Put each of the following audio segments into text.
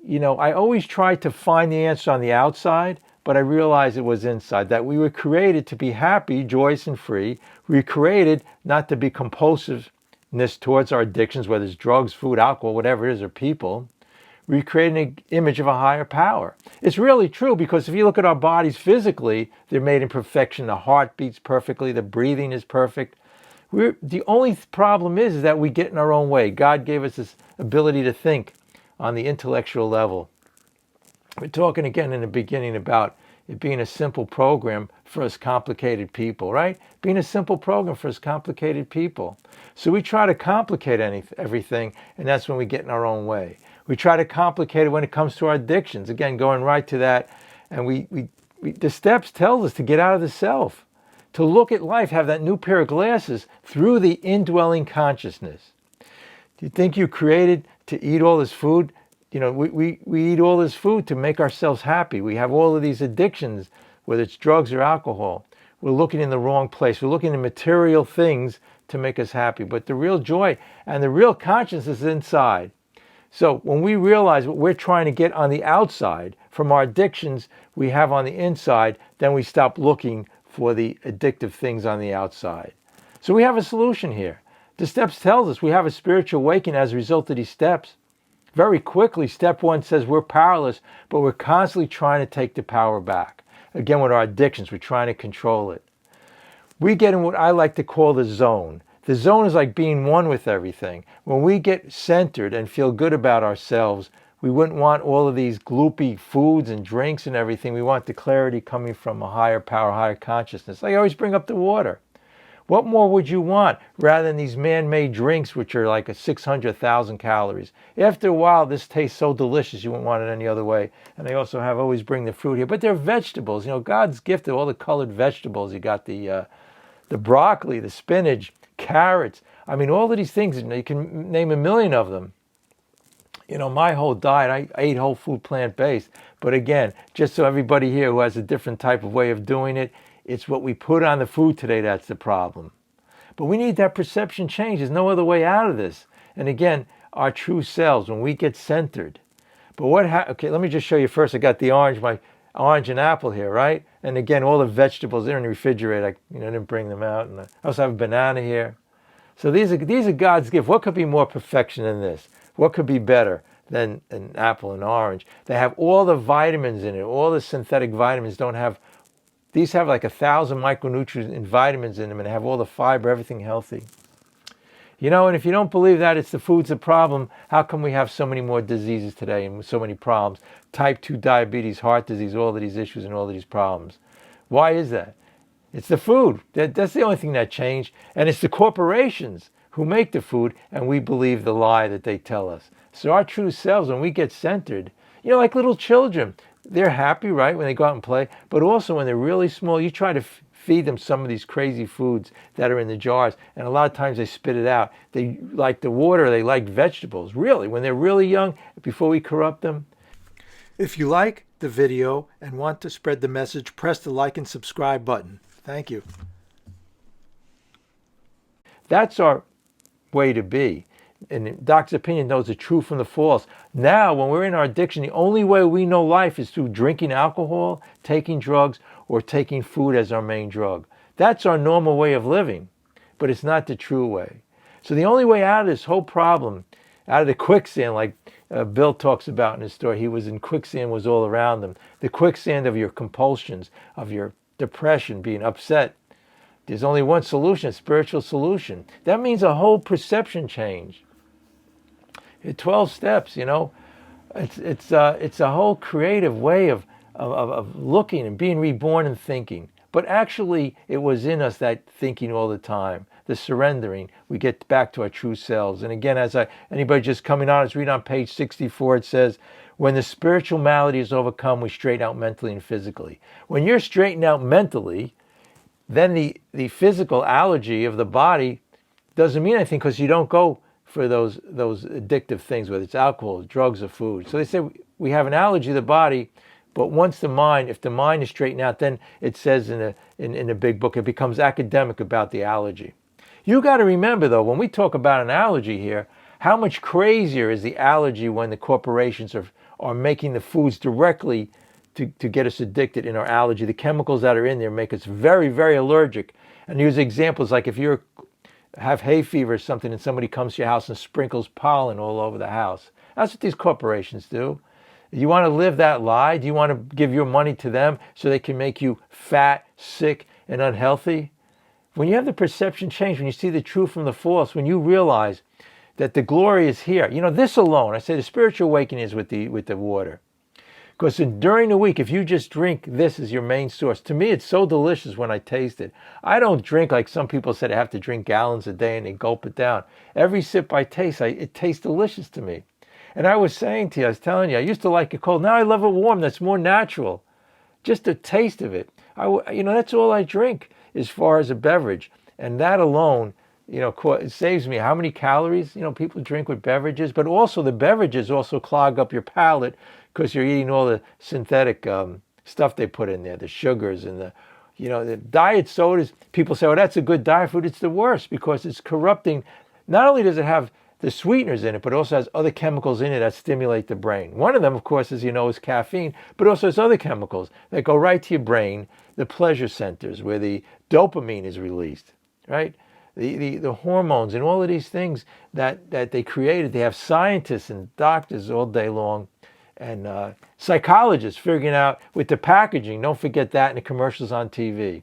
I always tried to find the answer on the outside, but I realized it was inside, that we were created to be happy, joyous, and free. We were created not to be compulsiveness towards our addictions, whether it's drugs, food, alcohol, whatever it is, or people. We create an image of a higher power. It's really true, because if you look at our bodies physically, they're made in perfection. The heart beats perfectly. The breathing is perfect. The only problem is that we get in our own way. God gave us this ability to think on the intellectual level. We're talking again in the beginning about it being a simple program for us complicated people, right? Being a simple program for us complicated people. So we try to complicate everything, and that's when we get in our own way. We try to complicate it when it comes to our addictions. Again, going right to that, and the steps tell us to get out of the self, to look at life, have that new pair of glasses through the indwelling consciousness. Do you think you created to eat all this food? We eat all this food to make ourselves happy. We have all of these addictions, whether it's drugs or alcohol. We're looking in the wrong place. We're looking at material things to make us happy. But the real joy and the real consciousness is inside. So when we realize what we're trying to get on the outside from our addictions we have on the inside, then we stop looking for the addictive things on the outside. So we have a solution here. The steps tells us we have a spiritual awakening as a result of these steps. Very quickly, step 1 says we're powerless, but we're constantly trying to take the power back. Again, with our addictions, we're trying to control it. We get in what I like to call the zone. The zone is like being one with everything. When we get centered and feel good about ourselves, we wouldn't want all of these gloopy foods and drinks and everything. We want the clarity coming from a higher power, higher consciousness. I always bring up the water. What more would you want rather than these man-made drinks, which are like 600,000 calories? After a while, this tastes so delicious, you wouldn't want it any other way. And they also always bring the fruit here. But they're vegetables. God's gift of all the colored vegetables. You got the broccoli, the spinach, carrots. All of these things, you can name a million of them. My whole diet, I ate whole food, plant-based. But again, just so everybody here who has a different type of way of doing it, it's what we put on the food today that's the problem. But we need that perception change. There's no other way out of this. And again, our true selves, when we get centered. But okay, let me just show you first. I got my orange and apple here, right? And again, all the vegetables are in the refrigerator. I didn't bring them out. And I also have a banana here. So these are God's gift. What could be more perfection than this? What could be better than an apple and orange? They have all the vitamins in it. All the synthetic vitamins these have like 1,000 micronutrients and vitamins in them, and have all the fiber, everything healthy. And if you don't believe that it's the food's the problem, how come we have so many more diseases today and so many problems? Type 2 diabetes, heart disease, all of these issues and all of these problems. Why is that? It's the food. That's the only thing that changed. And it's the corporations who make the food, and we believe the lie that they tell us. So our true selves, when we get centered, like little children, they're happy, right, when they go out and play. But also when they're really small, you try to feed them some of these crazy foods that are in the jars, and a lot of times they spit it out. They like the water, they like vegetables. Really, when they're really young, before we corrupt them. If you like the video and want to spread the message, press the like and subscribe button. Thank you. That's our way to be. And Doc's opinion knows the true from the false. Now, when we're in our addiction, the only way we know life is through drinking alcohol, taking drugs, or taking food as our main drug. That's our normal way of living, but it's not the true way. So the only way out of this whole problem, out of the quicksand, like Bill talks about in his story, he was in quicksand, was all around him. The quicksand of your compulsions, of your depression, being upset. There's only one solution, a spiritual solution. That means a whole perception change. 12 steps, it's a whole creative way of looking and being reborn and thinking. But actually, it was in us, that thinking all the time, the surrendering. We get back to our true selves. And again, anybody just coming on, let's read on page 64. It says, when the spiritual malady is overcome, we straighten out mentally and physically. When you're straightened out mentally, then the physical allergy of the body doesn't mean anything, because you don't go for those addictive things, whether it's alcohol, drugs, or food. So they say we have an allergy of the body, but if the mind is straightened out, then it says in a big book, it becomes academic about the allergy. You got to remember, though, when we talk about an allergy here, How much crazier is the allergy when the corporations are making the foods directly to get us addicted in our allergy? The chemicals that are in there make us very, very allergic. And use examples like if you have hay fever or something and somebody comes to your house and sprinkles pollen all over the house. That's what these corporations do. You want to live that lie? Do you want to give your money to them so they can make you fat, sick, and unhealthy? When you have the perception change, when you see the true from the false, when you realize that the glory is here, this alone, I say the spiritual awakening is with the water. Because during the week, if you just drink this as your main source, to me it's so delicious when I taste it. I don't drink like some people said I have to drink gallons a day and they gulp it down. Every sip I taste, it tastes delicious to me. And I was telling you, I used to like it cold. Now I love it warm. That's more natural. Just the taste of it. That's all I drink as far as a beverage. And that alone, it saves me how many calories, people drink with beverages. But also the beverages also clog up your palate because you're eating all the synthetic stuff they put in there, the sugars and the diet sodas. People say, oh, that's a good diet food. It's the worst because it's corrupting. Not only does it have the sweeteners in it, but also has other chemicals in it that stimulate the brain. One of them, of course, as you know, is caffeine, but also has other chemicals that go right to your brain, the pleasure centers where the dopamine is released, right? The hormones and all of these things that they created. They have scientists and doctors all day long and psychologists figuring out with the packaging. Don't forget that in the commercials on TV.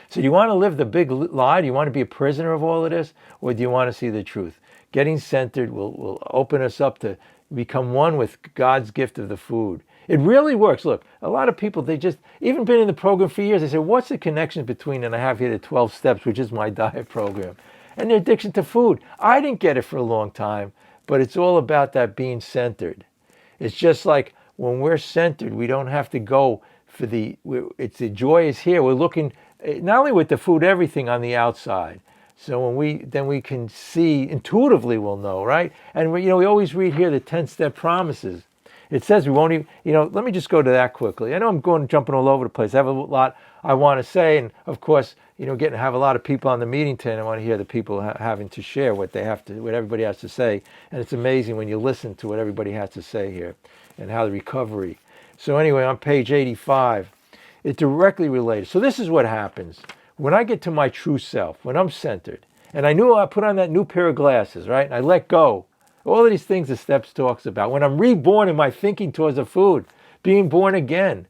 So do you want to live the big lie? Do you want to be a prisoner of all of this? Or do you want to see the truth? Getting centered will open us up to become one with God's gift of the food. It really works. Look, a lot of people, they just, even been in the program for years, they say, what's the connection between, and I have here the 12 steps, which is my diet program, and their addiction to food. I didn't get it for a long time, but it's all about that being centered. It's just like when we're centered, we don't have to go for the joy is here. We're looking, not only with the food, everything on the outside. So when we can see, intuitively we'll know, right? And we always read here the 10-step promises. It says we won't even, let me just go to that quickly. I know I'm jumping all over the place. I have a lot I want to say. And of course, have a lot of people on the meeting today. And I want to hear the people having to share what everybody has to say. And it's amazing when you listen to what everybody has to say here and how the recovery. So anyway, on page 85, it's directly related. So this is what happens. When I get to my true self, when I'm centered, and I knew I put on that new pair of glasses, right? And I let go. All of these things the steps talks about. When I'm reborn in my thinking towards the food, being born again,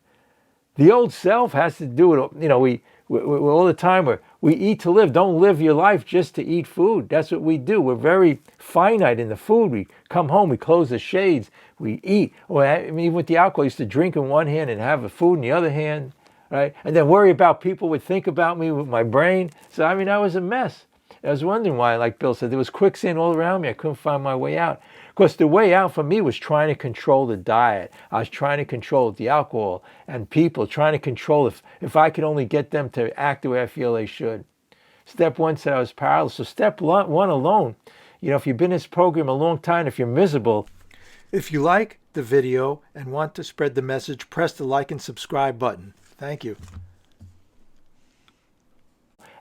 the old self has to do it. We all the time we eat to live. Don't live your life just to eat food. That's what we do. We're very finite in the food. We come home, we close the shades, we eat. Even with the alcohol, I used to drink in one hand and have the food in the other hand, right? And then worry about people would think about me with my brain. So I was a mess. I was wondering why, like Bill said, there was quicksand all around me. I couldn't find my way out. Of course, the way out for me was trying to control the diet. I was trying to control the alcohol and people, trying to control if I could only get them to act the way I feel they should. Step one said I was powerless. So step one alone, if you've been in this program a long time, if you're miserable, if you like the video and want to spread the message, press the like and subscribe button. Thank you.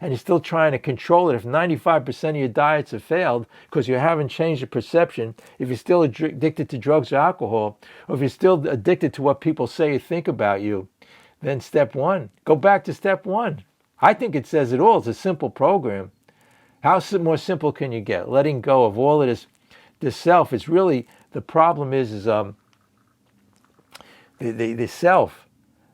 And you're still trying to control it, if 95% of your diets have failed because you haven't changed the perception, if you're still addicted to drugs or alcohol, or if you're still addicted to what people say or think about you, then step one, go back to step one. I think it says it all. It's a simple program. How more simple can you get? Letting go of all of this self. It's really, the problem is the self.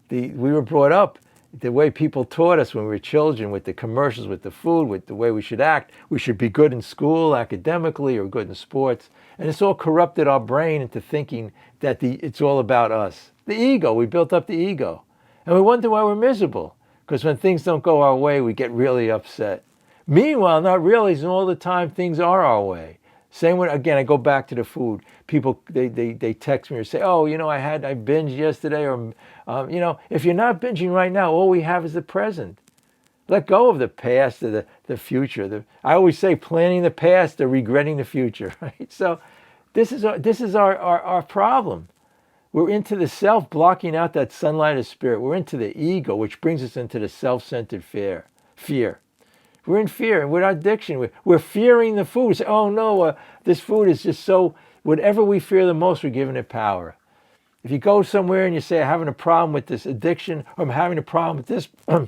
We were brought up the way people taught us when we were children, with the commercials, with the food, with the way we should act. We should be good in school, academically, or good in sports. And it's all corrupted our brain into thinking that it's all about us. The ego, we built up the ego. And we wonder why we're miserable. Because when things don't go our way, we get really upset. Meanwhile, not realizing all the time things are our way. Same way, again, I go back to the food. People, they text me or say, oh, I binged yesterday. Or, if you're not binging right now, all we have is the present. Let go of the past or the future. I always say planning the past or regretting the future, right? So this is our problem. We're into the self, blocking out that sunlight of spirit. We're into the ego, which brings us into the self-centered fear. We're in fear. With our addiction, we're fearing the food. We say, oh no, this food is just so, whatever we fear the most, we're giving it power. If you go somewhere and you say, I'm having a problem with this addiction, or I'm having a problem with this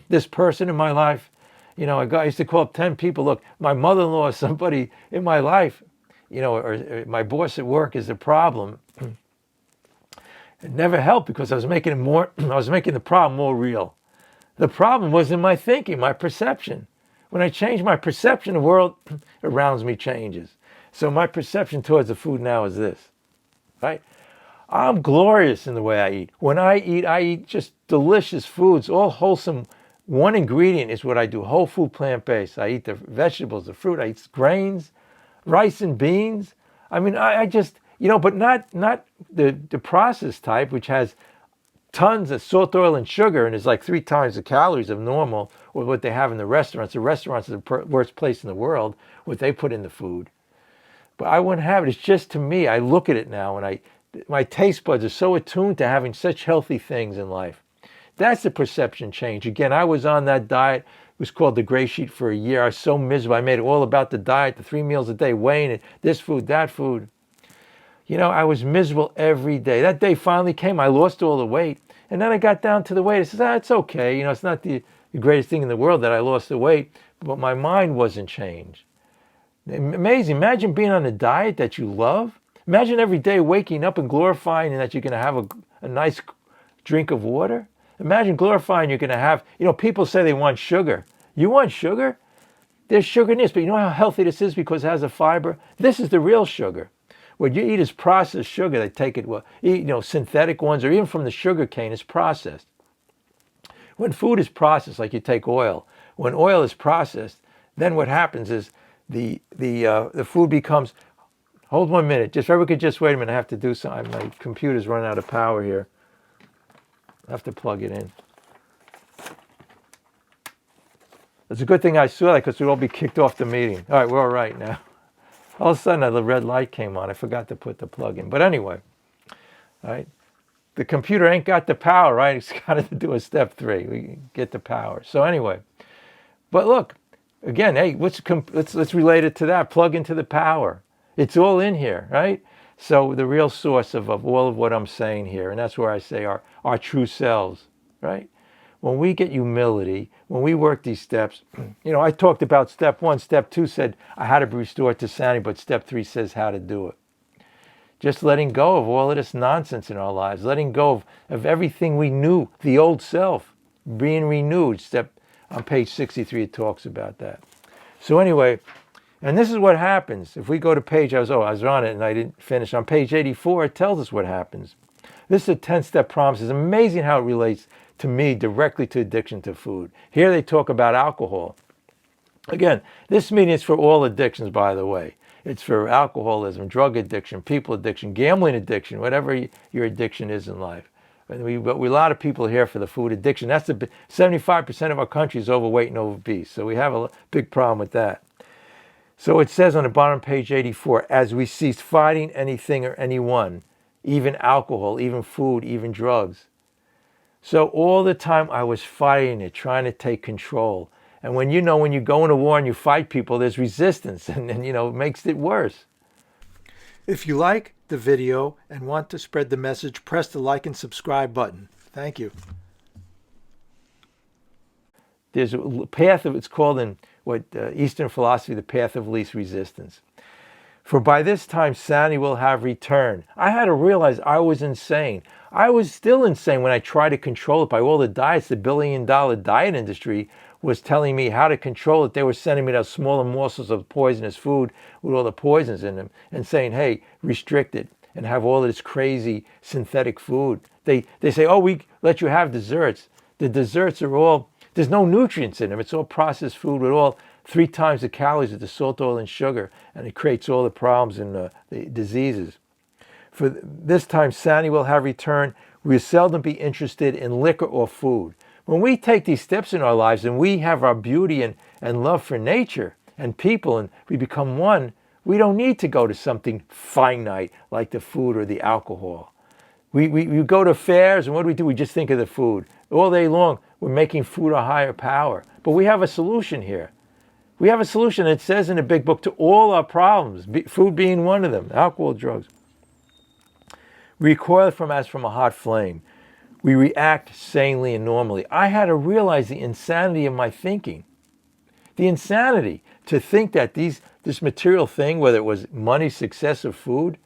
this person in my life, I used to call up 10 people, look, my mother-in-law is somebody in my life, or my boss at work is a problem. It never helped because I was making the problem more real. The problem was in my thinking, my perception. When I change my perception, the world around me changes. So my perception towards the food now is this, right? I'm glorious in the way I eat. When I eat just delicious foods, all wholesome. One ingredient is what I do, whole food, plant-based. I eat the vegetables, the fruit, I eat grains, rice and beans. I mean, I just, but not the processed type, which has tons of salt, oil, and sugar, and is like 3 times the calories of normal, or what they have in the restaurants. The restaurants are the worst place in the world, what they put in the food. But I wouldn't have it. It's just, to me, I look at it now, and my taste buds are so attuned to having such healthy things in life. That's the perception change. Again, I was on that diet. It was called the Gray Sheet for a year. I was so miserable. I made it all about the diet, the 3 meals a day, weighing it, this food, that food. I was miserable every day. That day finally came. I lost all the weight. And then I got down to the weight. I said, it's okay. It's not the greatest thing in the world that I lost the weight, but my mind wasn't changed. Amazing. Imagine being on a diet that you love. Imagine every day waking up and glorifying that you're going to have a nice drink of water. Imagine glorifying you're going to have, people say they want sugar. You want sugar? There's sugar in this, but you know how healthy this is because it has a fiber? This is the real sugar. What you eat is processed sugar. They take it, synthetic ones, or even from the sugar cane, is processed. When food is processed, like you take oil, when oil is processed, then what happens is the food becomes. Hold 1 minute. If everyone could just wait a minute, I have to do something. My computer's running out of power here. I have to plug it in. It's a good thing I saw that because we'd all be kicked off the meeting. All right, we're all right now. All of a sudden, the red light came on. I forgot to put the plug in. But anyway, all right, the computer ain't got the power, right? It's got to do a step 3. We get the power. So anyway, but look, again, hey, let's relate it to that. Plug into the power. It's all in here, right? So the real source of all of what I'm saying here, and that's where I say our true selves, right? When we get humility, when we work these steps, I talked about step 1. Step 2 said I had to be restored to sanity, but step 3 says how to do it. Just letting go of all of this nonsense in our lives, letting go of everything we knew, the old self, being renewed. On page 63, it talks about that. So anyway, and this is what happens. If we go to page, I was on it and I didn't finish. On page 84, it tells us what happens. This is a 10-step promise. It's amazing how it relates to me directly to addiction to food. Here they talk about alcohol. Again, this meeting is for all addictions, by the way. It's for alcoholism, drug addiction, people addiction, gambling addiction, whatever your addiction is in life. But we a lot of people here for the food addiction. That's 75% of our country is overweight and obese. So we have a big problem with that. So it says on the bottom of page 84, as we cease fighting anything or anyone, even alcohol, even food, even drugs. So all the time I was fighting it, trying to take control. And when you go into war and you fight people, there's resistance and it makes it worse. If you like the video and want to spread the message, press the like and subscribe button. Thank you. There's a path it's called in Eastern philosophy, the path of least resistance. For by this time, sanity will have returned. I had to realize I was insane. I was still insane when I tried to control it by all the diets. The billion-dollar diet industry was telling me how to control it. They were sending me those smaller morsels of poisonous food with all the poisons in them and saying, hey, restrict it and have all of this crazy synthetic food. They say, oh, we let you have desserts. The desserts are all, there's no nutrients in them. It's all processed food with all 3 times the calories of the salt, oil, and sugar, and it creates all the problems and the diseases. For this time, sanity will have returned. We will seldom be interested in liquor or food. When we take these steps in our lives and we have our beauty and love for nature and people and we become one, we don't need to go to something finite like the food or the alcohol. We go to fairs and what do? We just think of the food. All day long, we're making food a higher power. But we have a solution here. We have a solution. It says in the big book to all our problems, food being one of them, alcohol, drugs. Recoil from as from a hot flame. We react sanely and normally. I had to realize the insanity of my thinking. The insanity to think that this material thing, whether it was money, success, or food,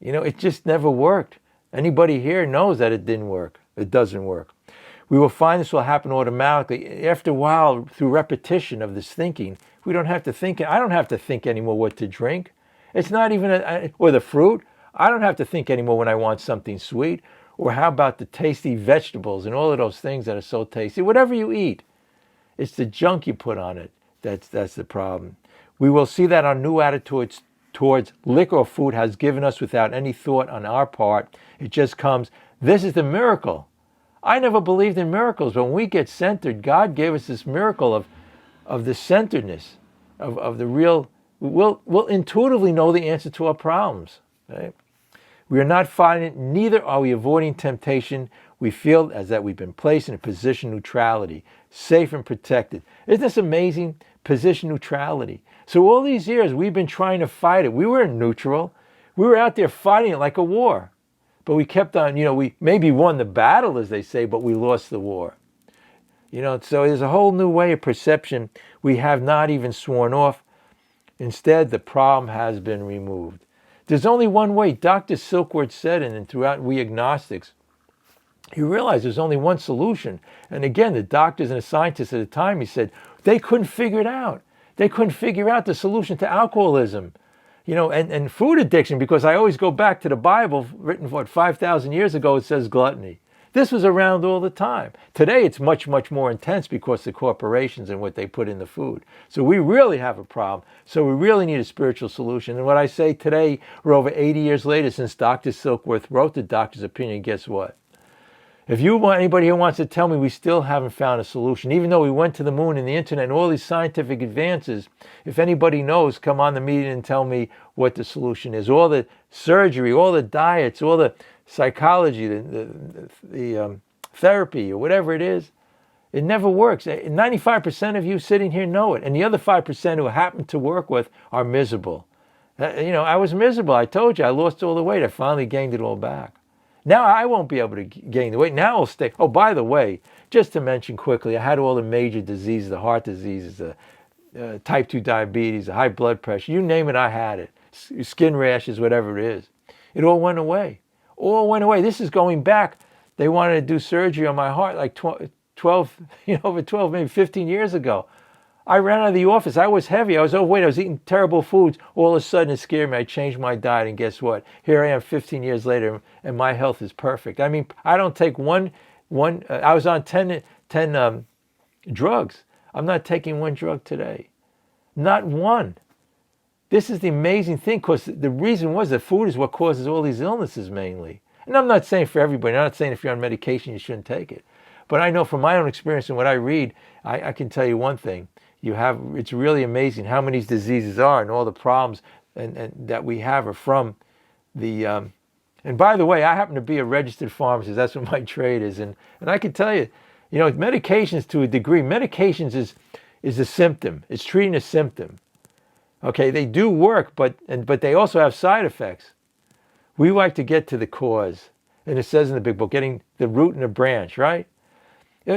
it just never worked. Anybody here knows that it didn't work. It doesn't work. We will find this will happen automatically. After a while, through repetition of this thinking, we don't have to think. I don't have to think anymore what to drink. It's not even, or the fruit. I don't have to think anymore when I want something sweet. Or how about the tasty vegetables and all of those things that are so tasty? Whatever you eat, it's the junk you put on it. That's the problem. We will see that our new attitudes towards liquor or food has given us without any thought on our part. It just comes. This is the miracle. I never believed in miracles. When we get centered, God gave us this miracle of the centeredness, of the real. We'll intuitively know the answer to our problems. Right? We are not fighting it, neither are we avoiding temptation. We feel as that we've been placed in a position of neutrality, safe and protected. Isn't this amazing? Position neutrality. So all these years we've been trying to fight it. We weren't neutral. We were out there fighting it like a war. But we kept on, we maybe won the battle, as they say, but we lost the war. So there's a whole new way of perception we have not even sworn off. Instead, the problem has been removed. There's only one way. Dr. Silkworth said it, and throughout we agnostics, he realized there's only one solution. And again, the doctors and the scientists at the time, he said, they couldn't figure it out. They couldn't figure out the solution to alcoholism, and food addiction, because I always go back to the Bible, written, 5,000 years ago, it says gluttony. This was around all the time. Today, it's much, much more intense because of the corporations and what they put in the food. So we really have a problem. So we really need a spiritual solution. And what I say today, we're over 80 years later since Dr. Silkworth wrote the Doctor's Opinion, guess what? If you want anybody who wants to tell me we still haven't found a solution, even though we went to the moon and the internet and all these scientific advances, if anybody knows, come on the meeting and tell me what the solution is. All the surgery, all the diets, all the psychology, the therapy, or whatever it is, it never works. 95% of you sitting here know it. And the other 5% who happen to work with are miserable. I was miserable. I told you, I lost all the weight. I finally gained it all back. Now I won't be able to gain the weight. Now I'll stay. Oh, by the way, just to mention quickly, I had all the major diseases, the heart diseases, the type 2 diabetes, the high blood pressure. You name it, I had it. Skin rashes, whatever it is. It all went away. All went away. This is going back. They wanted to do surgery on my heart like 12, over 12, maybe 15 years ago. I ran out of the office. I was heavy. I was overweight. I was eating terrible foods. All of a sudden, it scared me. I changed my diet, and guess what? Here I am 15 years later, and my health is perfect. I mean, I don't take one. I was on 10 drugs. I'm not taking one drug today. Not one. This is the amazing thing, because the reason was that food is what causes all these illnesses mainly. And I'm not saying for everybody. I'm not saying if you're on medication, you shouldn't take it. But I know from my own experience and what I read, I can tell you one thing. It's really amazing how many diseases are, and all the problems and that we have are from the, and by the way, I happen to be a registered pharmacist. That's what my trade is. And I can tell you, medications to a degree, medications is a symptom. It's treating a symptom. Okay, they do work, but they also have side effects. We like to get to the cause. And it says in the big book, getting the root and the branch, right?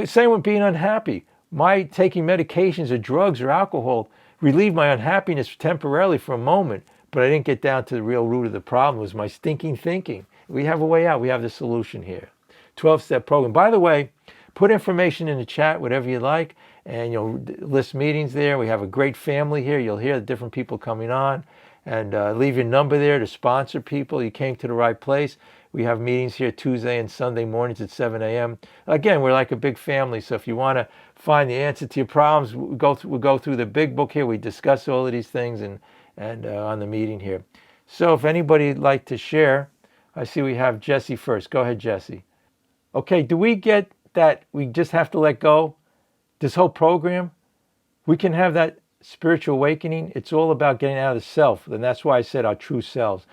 Same with being unhappy. My taking medications or drugs or alcohol relieved my unhappiness temporarily for a moment, but I didn't get down to the real root of the problem. It was my stinking thinking. We have a way out. We have the solution here. 12-step program. By the way, put information in the chat, whatever you like, and you'll list meetings there. We have a great family here. You'll hear the different people coming on, and leave your number there to sponsor people. You came to the right place. We have meetings here Tuesday and Sunday mornings at 7 a.m. Again, we're like a big family, so if you want to find the answer to your problems, we'll go through the big book here. We discuss all of these things and on the meeting here. So if anybody would like to share, I see we have Jesse first. Go ahead, Jesse. Okay, do we get that we just have to let go? This whole program, we can have that spiritual awakening. It's all about getting out of the self, and that's why I said our true selves.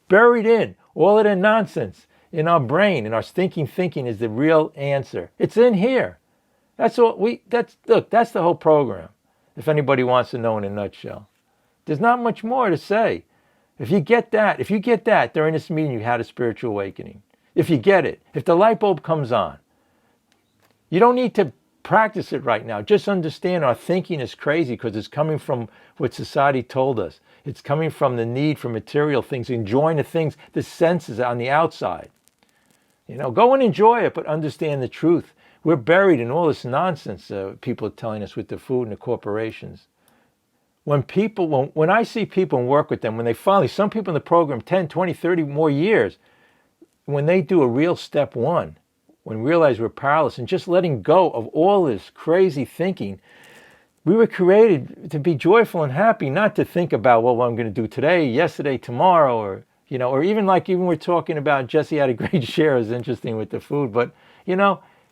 Buried in all of the nonsense in our brain, and our thinking is the real answer. It's in here. That's all that's the whole program. if anybody wants to know in a nutshell. There's not much more to say. If you get that during this meeting, you had a spiritual awakening. If you get it, if the light bulb comes on, you don't need to practice it right now. Just understand our thinking is crazy because it's coming from what society told us. It's coming from the need for material things, enjoying the things, the senses on the outside. Go and enjoy it, but understand the truth. We're buried in all this nonsense people are telling us with the food and the corporations. When I see people and work with them, when they finally, some people in the program, 10, 20, 30 more years, when they do a real step one, when we realize we're powerless and just letting go of all this crazy thinking, we were created to be joyful and happy, not to think about, well, what I'm going to do today, yesterday, tomorrow, or even we're talking about, Jesse had a great share, it was interesting with the food, but,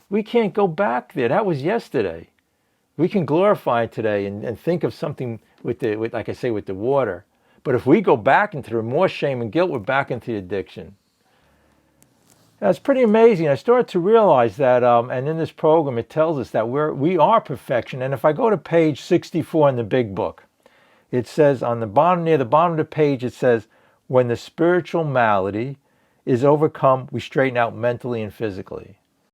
we can't go back there. That was yesterday. We can glorify it today and think of something with like I say, with the water. But if we go back into remorse, shame, and guilt, we're back into the addiction. That's pretty amazing. I started to realize that, and in this program, it tells us that we are perfection. And if I go to page 64 in the big book, it says on the bottom, near the bottom of the page, it says, when the spiritual malady is overcome, we straighten out mentally and physically.